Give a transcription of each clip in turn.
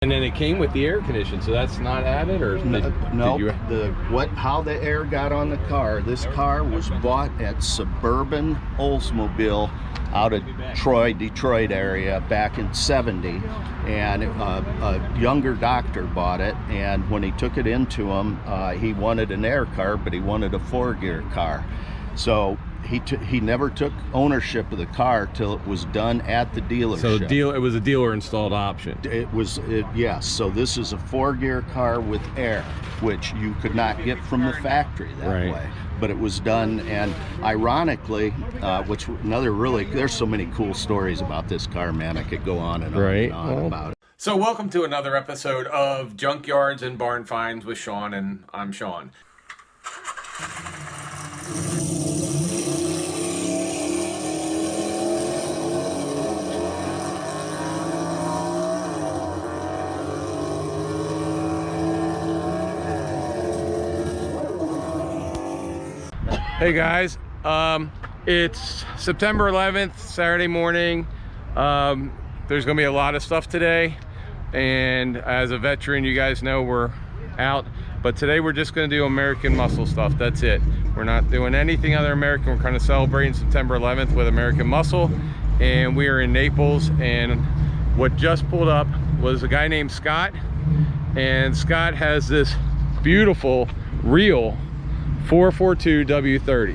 And then it came with the air condition, so that's not added, or how the air got on the car. This car was bought at Suburban Oldsmobile out of Detroit area back in '70, and a younger doctor bought it. And when he took it into him, he wanted an air car, but he wanted a 4-gear car. So he never took ownership of the car till it was done at the dealership. So it was a dealer installed option. Yes. So this is a 4-gear car with air, which you could not get from the factory that way. But it was done, and ironically, which there's so many cool stories about this car, man. I could go on and on and on about it. So welcome to another episode of Junkyards and Barn Finds with Sean, and I'm Sean. Hey guys, it's September 11th, Saturday morning. There's gonna be a lot of stuff today, and as a veteran, you guys know we're out, but today we're just gonna do American muscle stuff. That's it. We're not doing anything other American. We're kind of celebrating September 11th with American muscle, and we are in Naples, and what just pulled up was a guy named Scott, and Scott has this beautiful real 442 W30,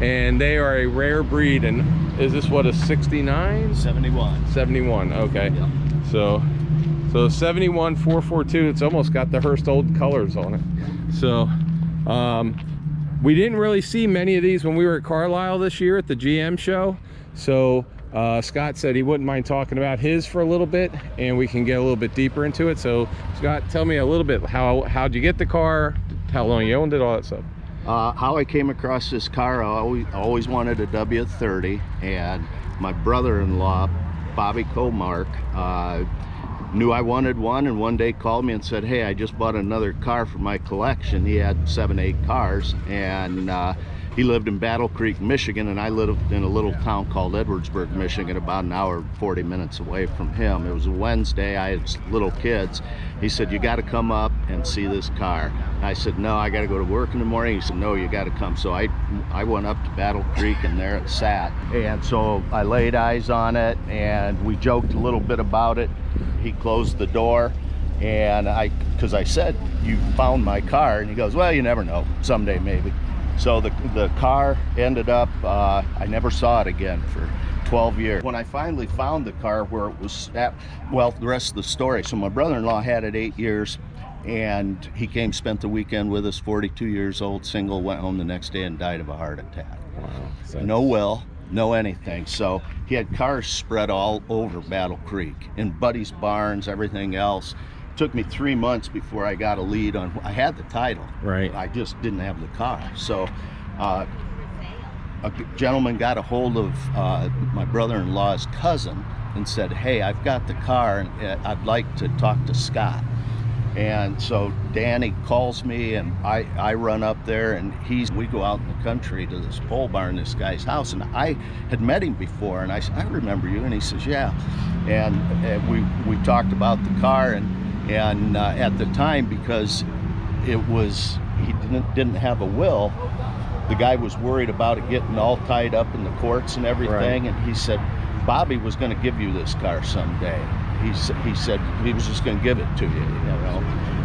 and they are a rare breed. And is this what, a 69? 71, okay. Yep. So 71 442, it's almost got the Hearst old colors on it. So we didn't really see many of these when we were at Carlisle this year at the GM show, so Scott said he wouldn't mind talking about his for a little bit, and we can get a little bit deeper into it. So Scott, tell me a little bit, how'd you get the car, how long you owned it, all that stuff. How I came across this car, I always wanted a W30, and my brother-in-law, Bobby Comark, knew I wanted one, and one day called me and said, hey, I just bought another car for my collection. He had 7-8 cars, and he lived in Battle Creek, Michigan, and I lived in a little town called Edwardsburg, Michigan, about an hour, 40 minutes away from him. It was a Wednesday. I had little kids. He said, you got to come up and see this car. I said, no, I got to go to work in the morning. He said, no, you got to come. So I went up to Battle Creek, and there it sat. And so I laid eyes on it, and we joked a little bit about it. He closed the door, and because I said, you found my car, and he goes, well, you never know, someday maybe. So the car ended up, I never saw it again for 12 years. When I finally found the car where it was at, well, the rest of the story. So my brother-in-law had it 8 years, and he came, spent the weekend with us, 42 years old, single, went home the next day and died of a heart attack. Wow. No will, no anything. So he had cars spread all over Battle Creek, in Buddy's barns, everything else. Took me 3 months before I got a lead on. I had the title, right? I just didn't have the car. So a gentleman got a hold of my brother-in-law's cousin and said, hey, I've got the car, and I'd like to talk to Scott. And so Danny calls me, and I run up there, and we go out in the country to this pole barn, this guy's house, and I had met him before, and I said, I remember you. And he says, yeah. And we talked about the car, and at the time, because he didn't have a will, the guy was worried about it getting all tied up in the courts and everything. Right. And he said Bobby was going to give you this car someday. He said he was just going to give it to you, you know.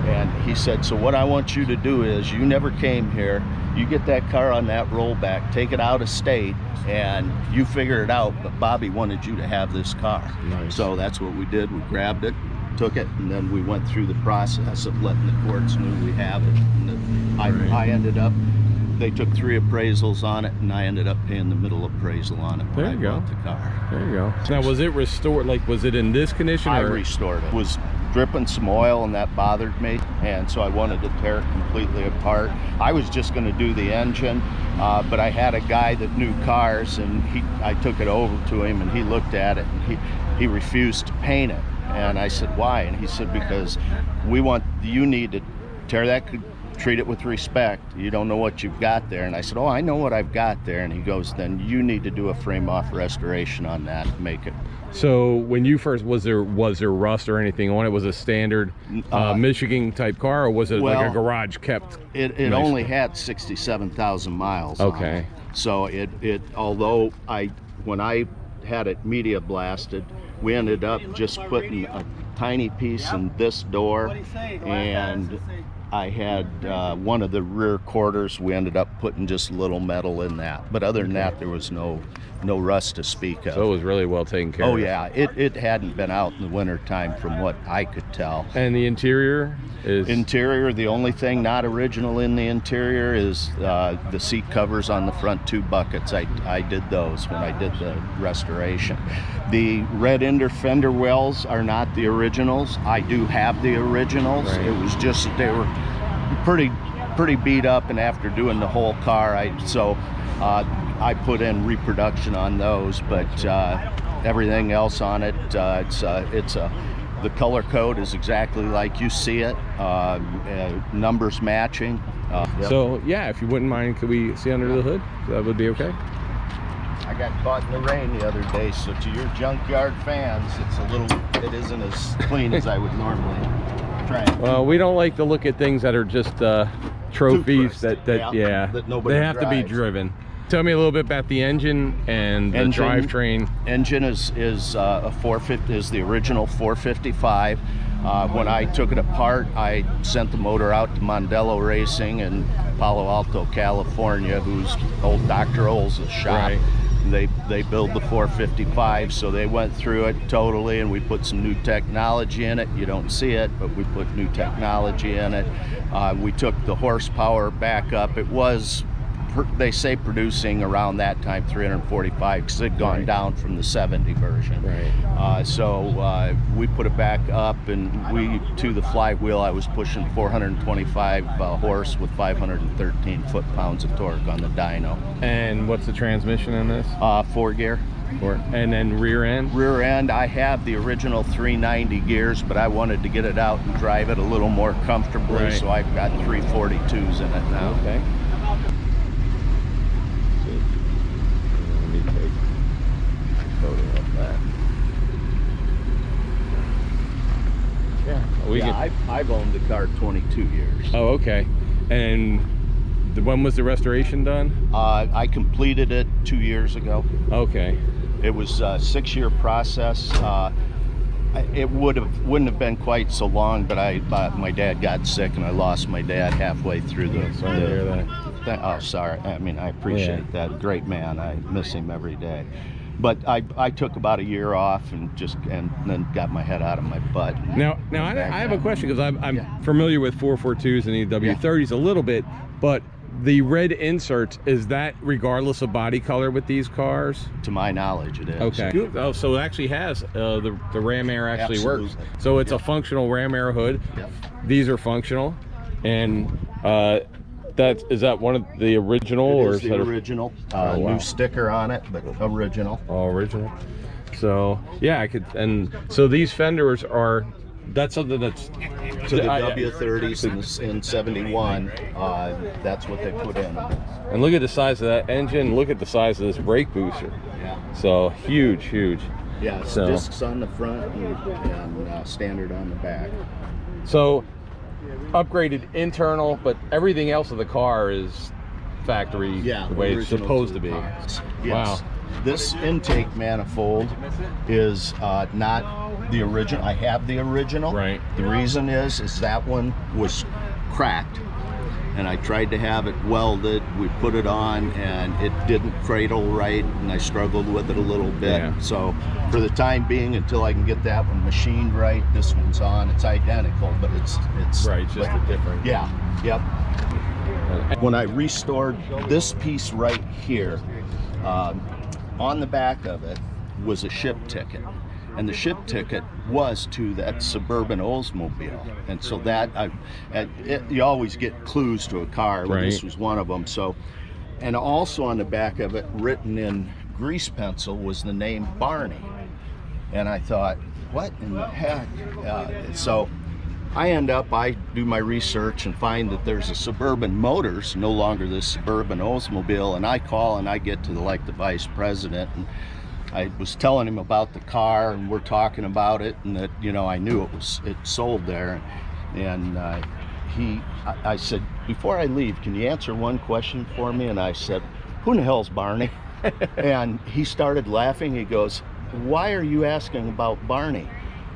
And he said, so what I want you to do is, you never came here, you get that car on that rollback, take it out of state, and you figure it out, but Bobby wanted you to have this car. Nice. So that's what we did. We grabbed it, took it, and then we went through the process of letting the courts know we have it. And I ended up, they took 3 appraisals on it, and I ended up paying the middle appraisal on it when I bought the car. There you go. Now, was it restored? Like, was it in this condition? I restored it. It was dripping some oil, and that bothered me, and so I wanted to tear it completely apart. I was just going to do the engine, but I had a guy that knew cars, and I took it over to him, and he looked at it, and he refused to paint it. And I said, why? And he said, because you need to tear that treat it with respect. You don't know what you've got there. And I said, oh, I know what I've got there. And he goes, then you need to do a frame off restoration on that to make it. So when you first, was there rust or anything on it? Was it a standard Michigan type car, or was it like a garage kept? It nice? Only had 67,000 miles. Okay. On it. So although when I had it media blasted, we ended up just putting a tiny piece in this door, and I had one of the rear quarters. We ended up putting just a little metal in that, but other than that, there was no rust to speak of. So it was really well taken care of. Oh yeah, it hadn't been out in the winter time from what I could tell. And the interior is? Interior, the only thing not original in the interior is the seat covers on the front 2 buckets. I did those when I did the restoration. The red Ender fender wells are not the originals. I do have the originals. Right. It was just that they were pretty beat up, and after doing the whole car, I put in reproduction on those, but everything else on it, the color code is exactly like you see it, numbers matching. Yep. So yeah, if you wouldn't mind, could we see under the hood? That would be okay. I got caught in the rain the other day, so to your junkyard fans, it isn't as clean as I would normally try. Well, we don't like to look at things that are just trophies that nobody they have drives. To be driven. Tell me a little bit about the engine and the drivetrain. Engine is a 450, is the original 455. When I took it apart, I sent the motor out to Mondello Racing in Palo Alto, California, who's old Dr. Oles' shop. Right. They build the 455, so they went through it totally, and we put some new technology in it. You don't see it, but we put new technology in it. We took the horsepower back up. It was, they say, producing around that time 345, because it had gone down from the 70 version. Right. So we put it back up, and to the flywheel, I was pushing 425 horse with 513 foot-pounds of torque on the dyno. And what's the transmission in this? 4-gear. And then rear end? Rear end, I have the original 390 gears, but I wanted to get it out and drive it a little more comfortably, right. So I've got 342s in it now. Okay. I've owned the car 22 years. Oh, okay. And when was the restoration done? I completed it 2 years ago. Okay. It was a 6-year process. It wouldn't have been quite so long, but my dad got sick, and I lost my dad halfway through the. Sorry to hear that. Oh, sorry. I mean, I appreciate that. Great man. I miss him every day. But I took about a year off and then got my head out of my butt. Now I have a question, because I'm familiar with 442s and the W30s a little bit, but the red inserts, is that regardless of body color with these cars? To my knowledge, it is. Okay. Oh, so it actually has the ram air actually Absolutely. Works. So it's a functional ram air hood. Yep. These are functional, and is that one of the original, or is the original? Oh, wow. New sticker on it, but original. Oh, original. So yeah, I could. And so these fenders are. That's something that's to the W30s in 71. That's what they put in. And look at the size of that engine. Look at the size of this brake booster. Yeah. So huge. Yeah. Discs on the front and standard on the back. So upgraded internal, but everything else of the car is factory the way it's supposed to be. Yes. Wow. This intake manifold is not the original. I have the original. Right. The reason is that one was cracked, and I tried to have it welded. We put it on, and it didn't cradle right, and I struggled with it a little bit. Yeah. So for the time being, until I can get that one machined right, this one's on. It's identical, but it's right, just a different. Yeah. Yep. When I restored this piece right here, on the back of it was a ship ticket, and the ship ticket was to that suburban Oldsmobile, and so that you always get clues to a car. Right. This was one of them. So, and also on the back of it, written in grease pencil, was the name Barney, and I thought, what in the heck? So I do my research and find that there's a Suburban Motors, no longer this Suburban Oldsmobile, and I call and I get to the vice president, and I was telling him about the car, and we're talking about it, and that, you know, I knew it sold there, and I said, before I leave, can you answer one question for me? And I said, who in the hell's Barney? And he started laughing. He goes, why are you asking about Barney?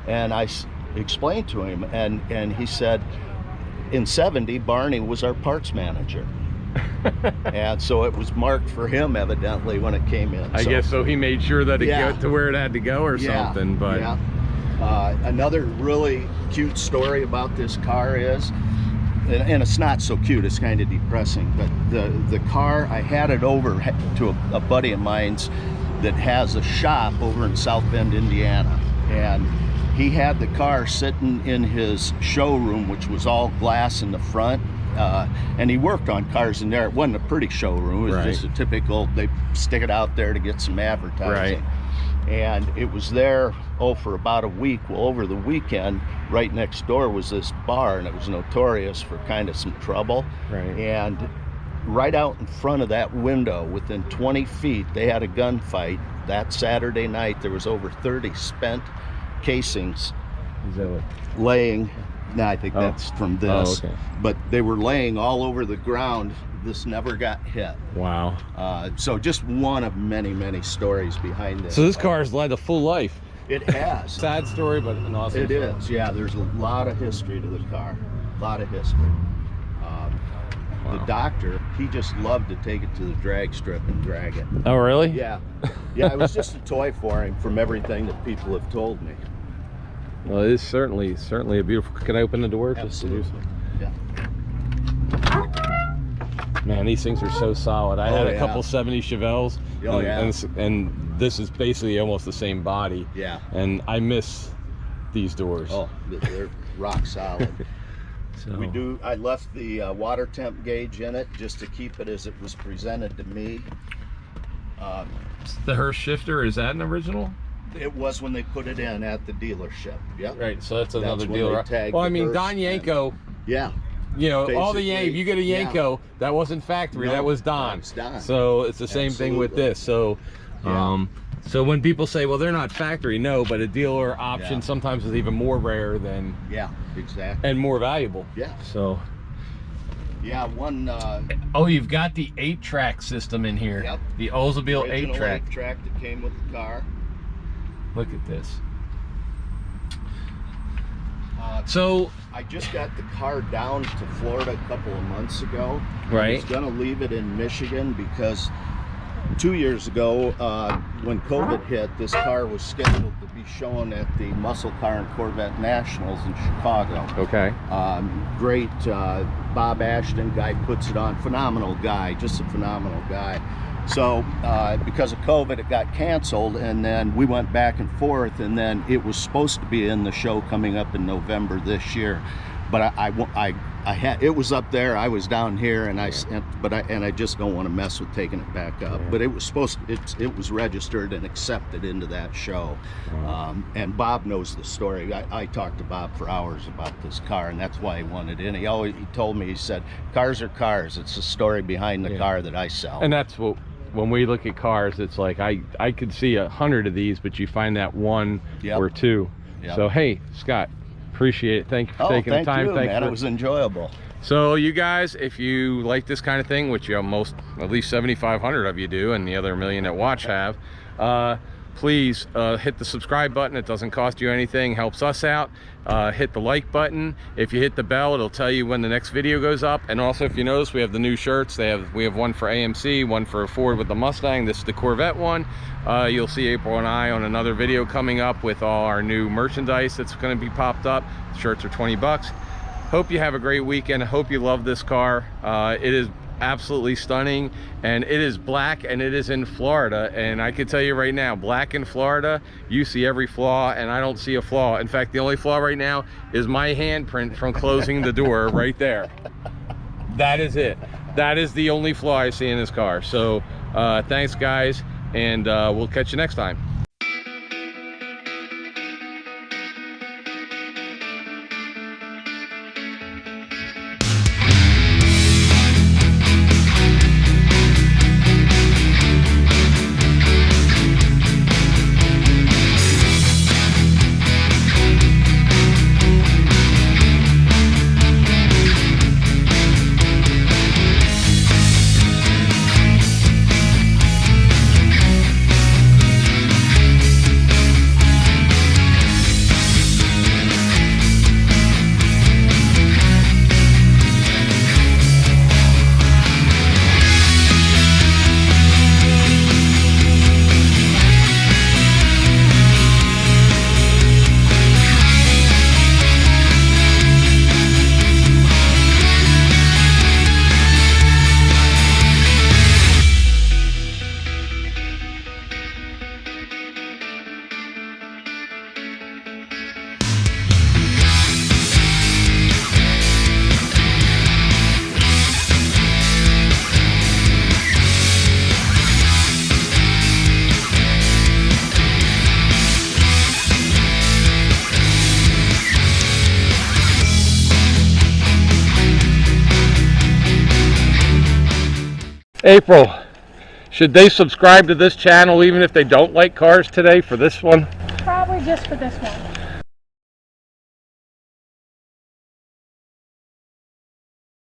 And I explained to him, and he said, in '70, Barney was our parts manager. And so it was marked for him, evidently, when it came in. I guess so. He made sure that it got to where it had to go or something. But another really cute story about this car is, and it's not so cute, it's kind of depressing, but the car, I had it over to a buddy of mine's that has a shop over in South Bend, Indiana, and he had the car sitting in his showroom, which was all glass in the front, and he worked on cars in there. It wasn't a pretty showroom, it was just a typical, they stick it out there to get some advertising. And it was there, for about a week. Well, over the weekend, right next door was this bar, and it was notorious for kind of some trouble. And right out in front of that window, within 20 feet, they had a gunfight. That Saturday night, there was over 30 spent casings laying. No, I think that's from this. But they were laying all over the ground. This never got hit. Wow. So just one of many, many stories behind this. So this car has led a full life. It has. Sad story, but an awesome story. It is, yeah. There's a lot of history to the car. A lot of history. The doctor, he just loved to take it to the drag strip and drag it. Oh, really? Yeah. Yeah, it was just a toy for him, from everything that people have told me. Well, it is certainly a beautiful. Can I open the door? Absolutely. Just to do so? Yeah. Man, these things are so solid. I had a couple 70 Chevelles, and this is basically almost the same body. Yeah. And I miss these doors. Oh, they're rock solid. So. I left the water temp gauge in it just to keep it as it was presented to me. The Hearst shifter, is that an original? It was when they put it in at the dealership. Yep. Right, so that's another when dealer. they Well, I mean, Don Yanko. Yeah. You know, all the if you get a Yanko, that wasn't factory, that was Don. Don. So it's the same thing with this. So, so when people say, well, they're not factory, no, but a dealer option sometimes is even more rare than. Yeah, exactly. And more valuable. Yeah. So. Yeah, one. Oh, you've got the 8-track system in here. Yep. The Oldsmobile 8-track. 8-track that came with the car. Look at this. So I just got the car down to Florida a couple of months ago. Right. I was gonna leave it in Michigan because 2 years ago, when COVID hit, this car was scheduled to be shown at the Muscle Car and Corvette Nationals in Chicago. Okay. Great Bob Ashton guy puts it on. Phenomenal guy, just a phenomenal guy. So because of COVID, it got canceled, and then we went back and forth, and then it was supposed to be in the show coming up in November this year, but I had, it was up there, I was down here, and I just don't want to mess with taking it back up. But it was supposed to, it was registered and accepted into that show. And Bob knows the story. I talked to Bob for hours about this car, and that's why he wanted it in. He told me, he said, cars are cars. It's the story behind the car that I sell. And that's what, when we look at cars, it's like I could see 100 of these, but you find that one or two. So hey, Scott, appreciate it. Thank you for taking the time. Thank you, man. It was enjoyable. So you guys, if you like this kind of thing, which you know, at least 7,500 of you do, and the other million that watch have, please hit the subscribe button. It doesn't cost you anything, helps us out. Hit the like button. If you hit the bell, it'll tell you when the next video goes up. And also, if you notice, we have the new shirts. We have one for AMC, one for Ford with the Mustang. This is the Corvette one. You'll see April and I on another video coming up with all our new merchandise that's going to be popped up. The shirts are 20 bucks. Hope you have a great weekend. I hope you love this car. It is absolutely stunning, and it is black, and it is in Florida, and I can tell you right now, black in Florida, you see every flaw, and I don't see a flaw. In fact, the only flaw right now is my handprint from closing the door right there. That is it. That is the only flaw I see in this car. So thanks guys, and we'll catch you next time. April, should they subscribe to this channel even if they don't like cars today for this one? Probably just for this one.